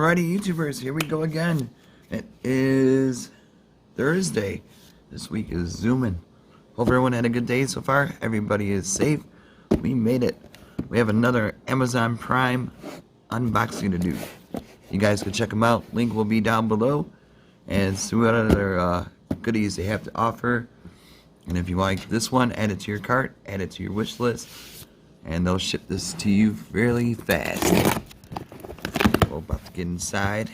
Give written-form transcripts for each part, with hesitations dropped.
Alrighty, YouTubers, here we go again. It is Thursday. This week is zooming. Hope everyone had a good day so far. Everybody is safe. We made it. We have another Amazon Prime unboxing to do. You guys can check them out. Link will be down below. And see what other goodies they have to offer. And if you like this one, add it to your cart, add it to your wish list, and they'll ship this to you fairly fast. We're about to get inside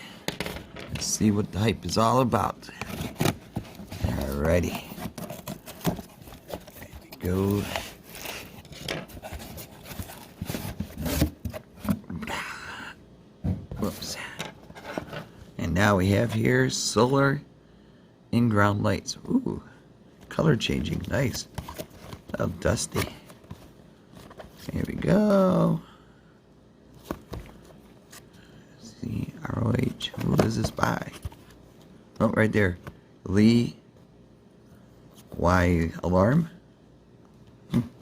and see what the hype is all about. Alrighty. There we go. Whoops. And now we have here solar in-ground lights. Ooh, color changing. Nice. Oh, dusty. Here we go. See, ROH. Who is this by? Oh, right there. Leeyarlam.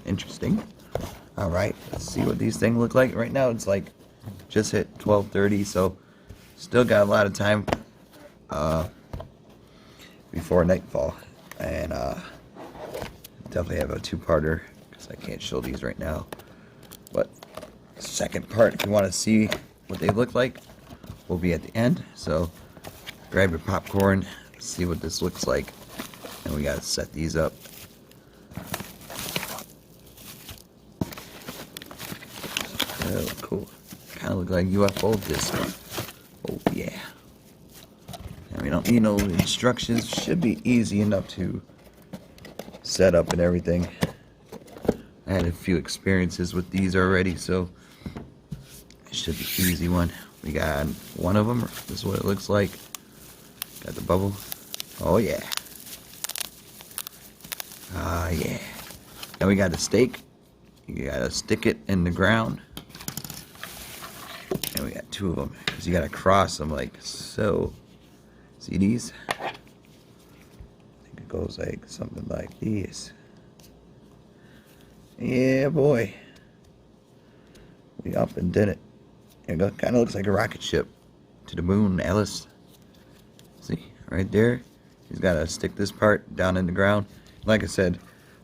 Interesting. Alright, let's see what these things look like. Right now it's like just hit 12:30, so still got a lot of time before nightfall. And definitely have a two-parter because I can't show these right now. But second part, if you want to see what they look like, will be at the end. So grab your popcorn, see what this looks like, and we gotta set these up. Oh, cool. Kind of look like UFO disc. Oh yeah. And we don't need no instructions. Should be easy enough to set up and everything. I had a few experiences with these already, so it should be an easy one. We got one of them. This is what it looks like. Got the bubble. Oh yeah. Ah yeah. And we got the stake. You gotta stick it in the ground. And we got two of them, because you gotta cross them like so. See these? I think it goes like something like this. Yeah, boy. We up and did it. It kind of looks like a rocket ship to the moon, Alice. See, right there. He's got to stick this part down in the ground. Like I said,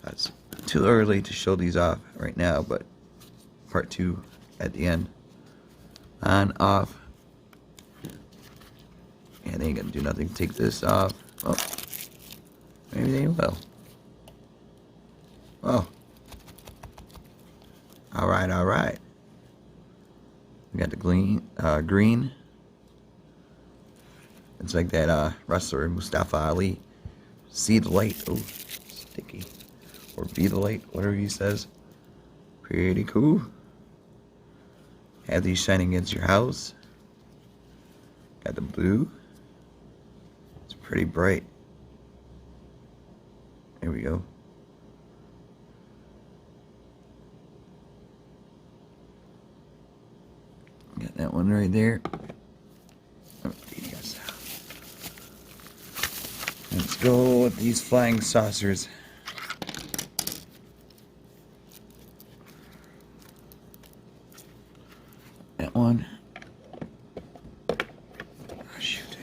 it's too early to show these off right now, but part 2 at the end. On, off. Yeah, they ain't gonna do nothing. Take this off. Oh, maybe they will. Oh. Alright, alright. We got the green. It's like that wrestler, Mustafa Ali. See the light. Oh, sticky. Or be the light, whatever he says. Pretty cool. Have these shining against your house. Got the blue. It's pretty bright. There we go. Got that one right there. Oh, yes. Let's go with these flying saucers. That one. Oh, shoot.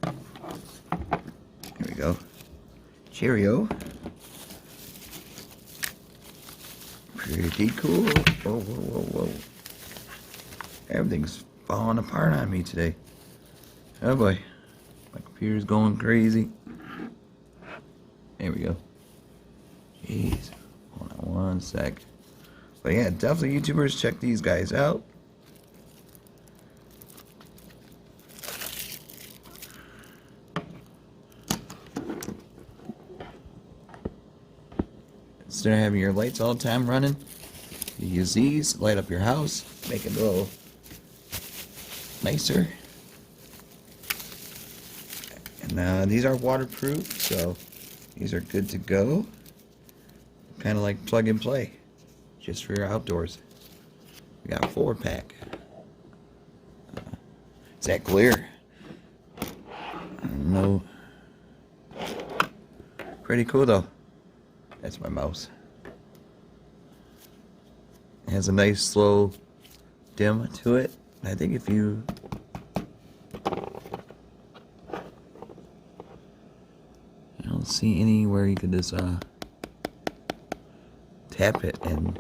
Here we go. Cheerio. Pretty cool. Whoa, whoa, whoa, whoa. Everything's falling apart on me today. Oh boy. My computer's going crazy. There we go. Jeez. Hold on one sec. But yeah, definitely YouTubers, check these guys out. Instead of having your lights all the time running, you use these, light up your house, make it a little nicer. And these are waterproof, so these are good to go. Kind of like plug and play, just for your outdoors. We got a 4-pack. Is that clear? I don't know. Pretty cool though. That's my mouse. It has a nice slow dim to it. I think if you see anywhere you could just tap it and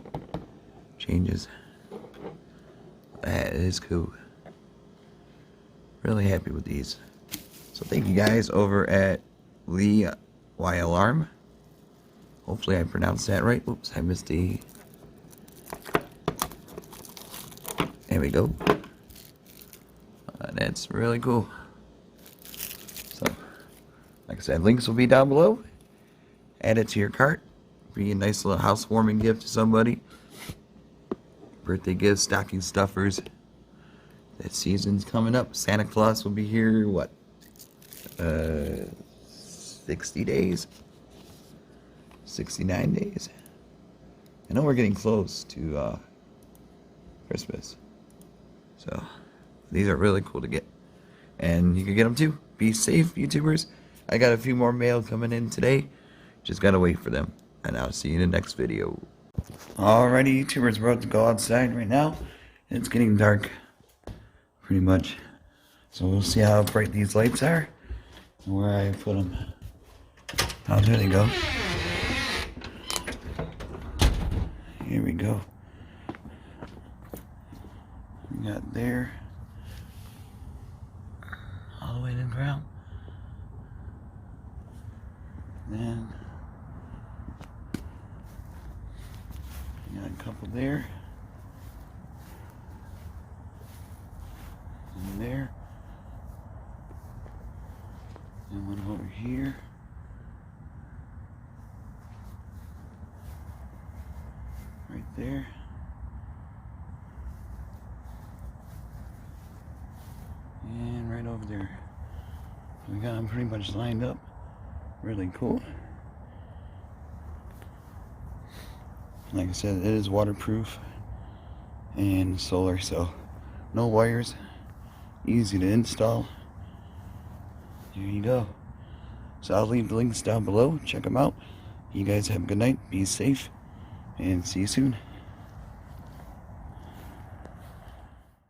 changes. That is cool. Really happy with these. So thank you guys over at Leeyarlam. Hopefully I pronounced that right. Oops, I missed the... There we go. That's really cool. So, like I said, links will be down below. Add it to your cart. Be a nice little housewarming gift to somebody. Birthday gifts, stocking stuffers. That season's coming up. Santa Claus will be here, what? 60 days? 69 days? I know we're getting close to Christmas. So, these are really cool to get. And you can get them too. Be safe, YouTubers. I got a few more mail coming in today. Just gotta wait for them. And I'll see you in the next video. Alrighty, YouTubers, we're about to go outside right now. It's getting dark. Pretty much. So we'll see how bright these lights are. And where I put them. Oh, there they go. Here we go. We got there. All the way to the ground. Then we got a couple there. And there. And one over here. Right there. And right over there. We got them pretty much lined up. Really cool. Like I said, it is waterproof and solar, so no wires. Easy to install. There you go. So I'll leave the links down below. Check them out. You guys have a good night. Be safe. And see you soon.